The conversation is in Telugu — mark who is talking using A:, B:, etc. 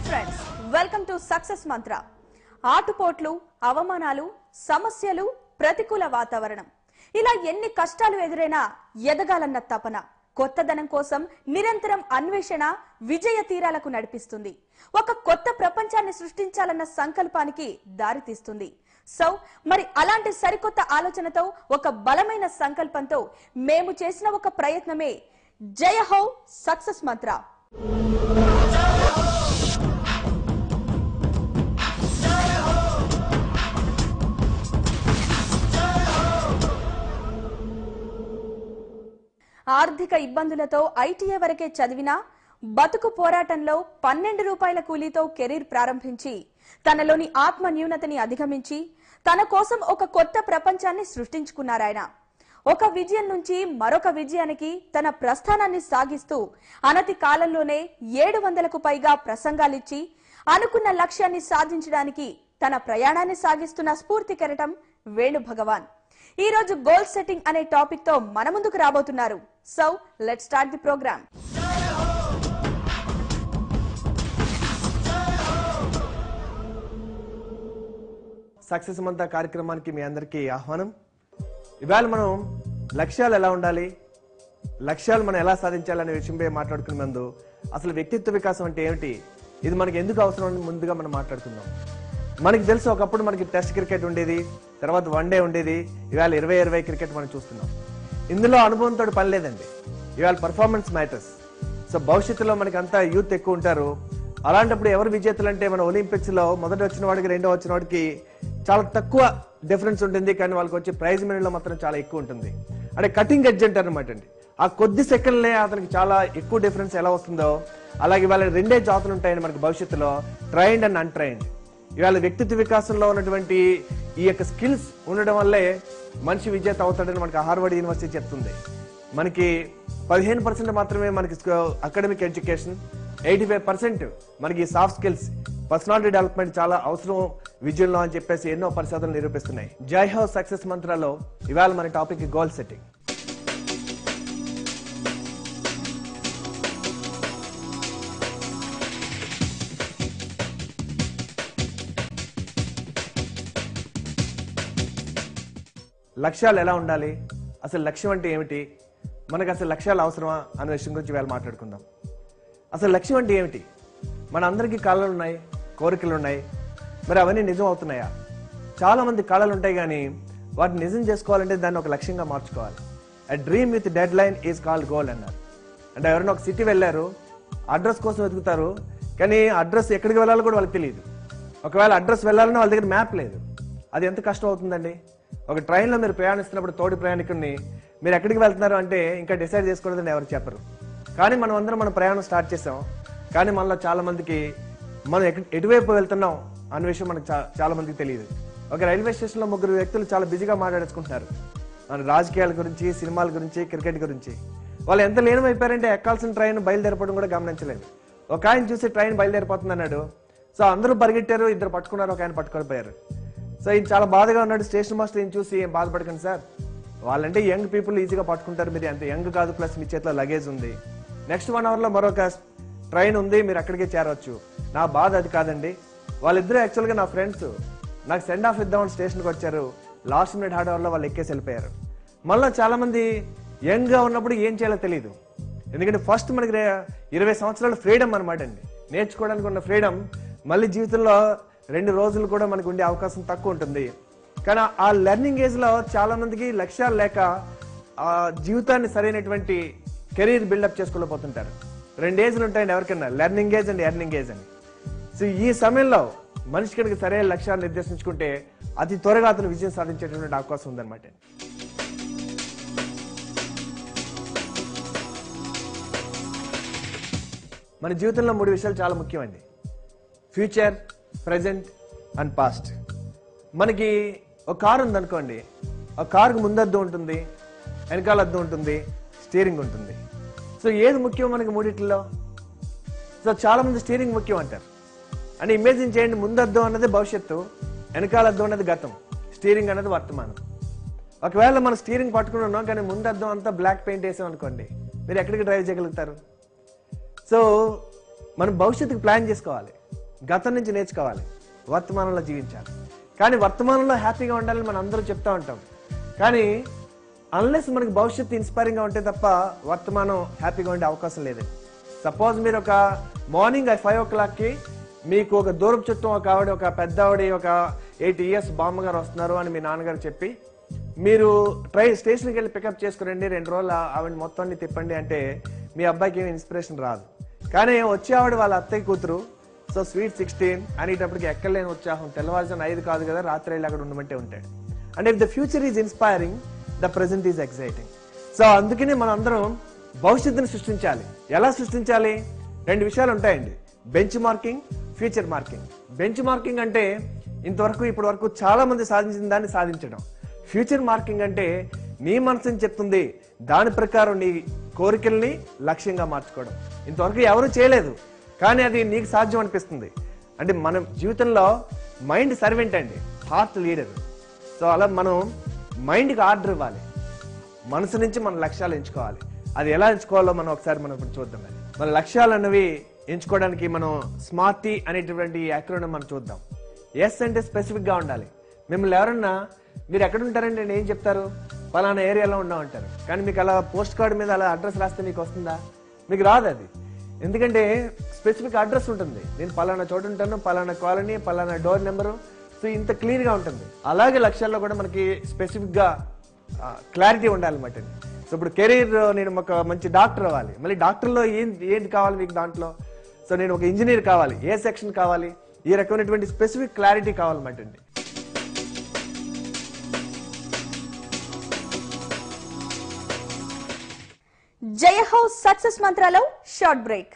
A: ఫ్రెండ్స్, వెల్కమ్ టు సక్సెస్ మంత్ర. ఆటుపోట్లు, అవమానాలు, సమస్యలు, ప్రతికూల వాతావరణం, ఇలా ఎన్ని కష్టాలు ఎదురైనా ఎదగాలన్న తపన, కొత్తదనం కోసం నిరంతరం అన్వేషణ విజయ తీరాలకు నడిపిస్తుంది. ఒక కొత్త ప్రపంచాన్ని సృష్టించాలన్న సంకల్పానికి దారితీస్తుంది. సో మరి అలాంటి సరికొత్త ఆలోచనతో, ఒక బలమైన సంకల్పంతో మేము చేసిన ఒక ప్రయత్నమే జయ హో సక్సెస్ మంత్ర. ఆర్థిక ఇబ్బందులతో ఐటీఐ వరకే చదివినా బతుకు పోరాటంలో 12 రూపాయల కూలీతో కెరీర్ ప్రారంభించి తనలోని ఆత్మ న్యూనతని అధిగమించి తన కోసం ఒక కొత్త ప్రపంచాన్ని సృష్టించుకున్నారాయన. ఒక విజయం నుంచి మరొక విజయానికి తన ప్రస్థానాన్ని సాగిస్తూ అనతి కాలంలోనే 700కు పైగా ప్రసంగాలిచ్చి అనుకున్న లక్ష్యాన్ని సాధించడానికి తన ప్రయాణాన్ని సాగిస్తున్న స్ఫూర్తి కెరటం వేణు భగవాన్ ఈ రోజు గోల్ సెట్టింగ్ అనే టాపిక్ తో మన ముందుకు రాబోతున్నారు. So let's start the program.
B: Success మంత్ర కార్యక్రమానికి మీ అందరికీ ఆహ్వానం. ఇవాళ మనం లక్ష్యాలు ఎలా ఉండాలి, లక్ష్యాలు మనం ఎలా సాధించాలనే విషయంపై మాట్లాడుకునే ముందు అసలు వ్యక్తిత్వ వికాసం అంటే ఏమిటి, ఇది మనకి ఎందుకు అవసరం అని ముందుగా మనం మాట్లాడుకుందాం. మనకి తెలుసు, ఒకప్పుడు మనకి టెస్ట్ క్రికెట్ ఉండేది, తర్వాత వన్డే ఉండేది, ఇవాళ 20-20 క్రికెట్ మనం చూస్తున్నాం. ఇందులో అనుభవంతో పని లేదండి, ఇవాళ పర్ఫార్మెన్స్ మ్యాటర్స్. సో భవిష్యత్తులో మనకి అంతా యూత్ ఎక్కువ ఉంటారు. అలాంటప్పుడు ఎవరు విజేతలు అంటే, మన ఒలింపిక్స్ లో మొదటి వచ్చిన వాడికి రెండో వచ్చిన వాడికి చాలా తక్కువ డిఫరెన్స్ ఉంటుంది, కానీ వాళ్ళకి వచ్చే ప్రైజ్ మనీలో మాత్రం చాలా ఎక్కువ ఉంటుంది. అంటే కటింగ్ ఎడ్జ్ అంటారు అనమాట అండి. ఆ కొద్ది సెకండ్లే అతనికి చాలా ఎక్కువ డిఫరెన్స్ ఎలా వస్తుందో, అలాగే ఇవాళ రెండే జాతులు ఉంటాయండి మనకి భవిష్యత్తులో, ట్రైన్డ్ అండ్ అన్ట్రైన్డ్. ఇవాళ వ్యక్తిత్వ వికాసంలో ఉన్నటువంటి ఈ యొక్క స్కిల్స్ ఉండడం వల్లే మనిషి విజేత అవుతాడని మనకి హార్వర్డ్ యూనివర్సిటీ చెప్తుంది. మనకి 15% మాత్రమే మనకి అకాడమిక్ ఎడ్యుకేషన్, 85% మనకి సాఫ్ట్ స్కిల్స్, పర్సనాలిటీ డెవలప్మెంట్ చాలా అవసరం విజయంలో అని చెప్పేసి ఎన్నో పరిశోధనలు నిరూపిస్తున్నాయి. జై హో సక్సెస్ మంత్రాలో ఇవాళ మన టాపిక్ గోల్ సెట్టింగ్. లక్ష్యాలు ఎలా ఉండాలి, అసలు లక్ష్యం అంటే ఏమిటి, మనకు అసలు లక్ష్యాలు అవసరమా అనే విషయం గురించి వేళ మాట్లాడుకుందాం. అసలు లక్ష్యం అంటే ఏమిటి? మన అందరికీ కళలు ఉన్నాయి, కోరికలు ఉన్నాయి, మరి అవన్నీ నిజం అవుతున్నాయా? చాలా మంది కళలు ఉంటాయి, కానీ వాటిని నిజం చేసుకోవాలంటే దాన్ని ఒక లక్ష్యంగా మార్చుకోవాలి. A dream with dead line is called goal అన్నారు. అంటే ఎవరైనా ఒక సిటీ వెళ్ళారు, అడ్రస్ కోసం వెతుకుతారు, కానీ అడ్రస్ ఎక్కడికి వెళ్ళాలో కూడా వాళ్ళకి తెలియదు. ఒకవేళ అడ్రస్ వెళ్ళాలన్నా వాళ్ళ దగ్గర మ్యాప్ లేదు. అది ఎంత కష్టం అవుతుందండి. ఒక ట్రైన్లో మీరు ప్రయాణిస్తున్నప్పుడు తోటి ప్రయాణికుడిని మీరు ఎక్కడికి వెళ్తున్నారు అంటే ఇంకా డిసైడ్ చేసుకోలేదని ఎవరు చెప్పరు. కానీ మనం అందరం మన ప్రయాణం స్టార్ట్ చేసాం, కానీ మనలో చాలా మందికి మనం ఎటువైపు వెళ్తున్నాం అనే విషయం మనకు చాలా మందికి తెలియదు. ఒక రైల్వే స్టేషన్లో 3 వ్యక్తులు చాలా బిజీగా మాట్లాడేసుకుంటున్నారు మన రాజకీయాల గురించి, సినిమాల గురించి, క్రికెట్ గురించి. వాళ్ళు ఎంత లీనమైపోయారంటే ఎక్కాల్సిన ట్రైన్ బయలుదేరపడం కూడా గమనించలేదు. ఒక ఆయన చూసి ట్రైన్ బయలుదేరిపోతుంది అన్నాడు. సో అందరూ పరిగెట్టారు, 2 పట్టుకున్నారు, ఒక ఆయన పట్టుకొని పోయారు. సో ఇది చాలా బాధగా ఉన్నాడు. స్టేషన్ మాస్టర్ ఏం చూసి, ఏం బాధపడకండి సార్, వాళ్ళంటే యంగ్ పీపుల్ ఈజీగా పట్టుకుంటారు, మీరు అంత యంగ్ కాదు, ప్లస్ మీ చేతిలో లగేజ్ ఉంది, నెక్స్ట్ 1 అవర్లో మరొక ట్రైన్ ఉంది, మీరు అక్కడికే చేరవచ్చు. నా బాధ అది కాదండి. వాళ్ళిద్దరూ యాక్చువల్గా నా ఫ్రెండ్స్, నాకు సెండ్ ఆఫ్ ఇద్దామని స్టేషన్కి వచ్చారు, లాస్ట్ మినిట్ హార్డ్ అవర్లో వాళ్ళు ఎక్కేసి వెళ్ళిపోయారు. మళ్ళీ చాలా మంది యంగ్గా ఉన్నప్పుడు ఏం చేయాలో తెలియదు, ఎందుకంటే ఫస్ట్ మనకి 20 సంవత్సరాల ఫ్రీడమ్ అనమాట అండి, నేర్చుకోవడానికి ఉన్న ఫ్రీడమ్. మళ్ళీ జీవితంలో 2 రోజులు కూడా మనకు ఉండే అవకాశం తక్కువ ఉంటుంది. కానీ ఆ లెర్నింగ్ ఏజ్ లో చాలా మందికి లక్ష్యాలు లేక ఆ జీవితాన్ని సరైనటువంటి కెరీర్ బిల్డప్ చేసుకోలేకపోతుంటారు. 2 ఏజ్లు ఉంటాయండి ఎవరికైనా, learning age and earning age అని. సో ఈ సమయంలో మనిషి కనుక సరైన లక్ష్యాన్ని నిర్దేశించుకుంటే అతి త్వరగా అతను విజయం సాధించేటువంటి అవకాశం ఉందన్నమాట. మన జీవితంలో 3 విషయాలు చాలా ముఖ్యమండి: ఫ్యూచర్, ప్రెజెంట్ అండ్ పాస్ట్. మనకి ఒక కారు ఉందనుకోండి, ఆ కారుకు ముందద్దం ఉంటుంది, వెనకాల అద్దం ఉంటుంది, స్టీరింగ్ ఉంటుంది. సో ఏది ముఖ్యం మనకి మూడిట్లో? సో చాలా మంది స్టీరింగ్ ముఖ్యం అంటారు. అంటే ఇమేజిన్ చేయండి, ముందద్దం అన్నది భవిష్యత్తు, వెనకాల అద్దం అన్నది గతం, స్టీరింగ్ అన్నది వర్తమానం. ఒకవేళ మనం స్టీరింగ్ పట్టుకుని ఉన్నాం, కానీ ముందద్దం అంతా బ్లాక్ పెయింట్ వేసాం అనుకోండి, మీరు ఎక్కడికి డ్రైవ్ చేయగలుగుతారు? సో మనం భవిష్యత్తుకు ప్లాన్ చేసుకోవాలి. గతం నుంచి నేర్చుకోవాలి, వర్తమానంలో జీవించాలి. కానీ వర్తమానంలో హ్యాపీగా ఉండాలని మనం అందరూ చెప్తా ఉంటాం. కానీ అన్లెస్ మనకి భవిష్యత్తు ఇన్స్పైరింగ్గా ఉంటే తప్ప వర్తమానం హ్యాపీగా ఉండే అవకాశం లేదండి. సపోజ్ మీరు ఒక మార్నింగ్ 5 o'clock మీకు ఒక దూరపు చుట్టం ఒక ఆవిడ, ఒక పెద్ద ఆవిడ, ఒక 8 years బామ్మగారు వస్తున్నారు అని మీ నాన్నగారు చెప్పి మీరు స్టేషన్కి వెళ్ళి పికప్ చేసుకురండి, 2 రోజులు ఆవిడ మొత్తాన్ని తిప్పండి అంటే మీ అబ్బాయికి ఏమి ఇన్స్పిరేషన్ రాదు. కానీ వచ్చే ఆవిడ వాళ్ళ అత్తయ్య కూతురు, సో స్వీట్ 16 అనేటప్పటికి ఎక్కడలేని ఉత్సాహం, తెల్లవారుజామున 5 కాదు కదా రాత్రి వెళ్ళి అక్కడ ఉండమంటే ఉంటాడు. అంటే if the future is inspiring, the present is exciting. So అందుకనే మనం అందరం భవిష్యత్తును సృష్టించాలి. ఎలా సృష్టించాలి? 2 విషయాలు ఉంటాయండి, bench marking, future marking. Bench marking అంటే ఇంతవరకు ఇప్పటి వరకు చాలా మంది సాధించిన దాన్ని సాధించడం. ఫ్యూచర్ మార్కింగ్ అంటే నీ మనసుని చెప్తుంది, దాని ప్రకారం నీ కోరికల్ని లక్ష్యంగా మార్చుకోవడం. ఇంతవరకు ఎవరు చేయలేదు, కానీ అది నీకు సాధ్యం అనిపిస్తుంది. అంటే మన జీవితంలో మైండ్ సర్వెంట్ అండి, హార్ట్ లీడర్. సో అలా మనం మైండ్కి ఆర్డర్ ఇవ్వాలి, మనసు నుంచి మన లక్ష్యాలు ఎంచుకోవాలి. అది ఎలా ఎంచుకోవాలో మనం ఒకసారి మనం ఇప్పుడు చూద్దాం. మన లక్ష్యాలు అన్నవి ఎంచుకోవడానికి మనం స్మార్టీ అనేటువంటి యాక్రోనిమ్ మనం చూద్దాం. ఎస్ అంటే స్పెసిఫిక్గా ఉండాలి. మిమ్మల్ని ఎవరన్నా మీరు ఎక్కడ ఉంటారండి నేను ఏం చెప్తారు, పలానా ఏరియాలో ఉంటారు. కానీ మీకు అలా పోస్ట్ కార్డు మీద అలా అడ్రస్ రాస్తే మీకు వస్తుందా? మీకు రాదు అది. ఎందుకంటే స్పెసిఫిక్ అడ్రస్ ఉంటుంది, నేను పలానా చోట ఉంటాను, పలానా కాలనీ, పలానా డోర్ నెంబరు. సో ఇంత క్లియర్గా ఉంటుంది. అలాగే లక్ష్యాల్లో కూడా మనకి స్పెసిఫిక్గా క్లారిటీ ఉండాలన్నమాట. సో ఇప్పుడు కెరీర్, నేను ఒక మంచి డాక్టర్ అవ్వాలి, మళ్ళీ డాక్టర్లో ఏంటి కావాలి మీకు దాంట్లో. సో నేను ఒక ఇంజనీర్ కావాలి, ఏ సెక్షన్ కావాలి, ఈ రకమైనటువంటి స్పెసిఫిక్ క్లారిటీ కావాలన్నమాట అండి.
A: జయ హౌస్ సక్సెస్ మంత్రాలో షార్ట్ బ్రేక్.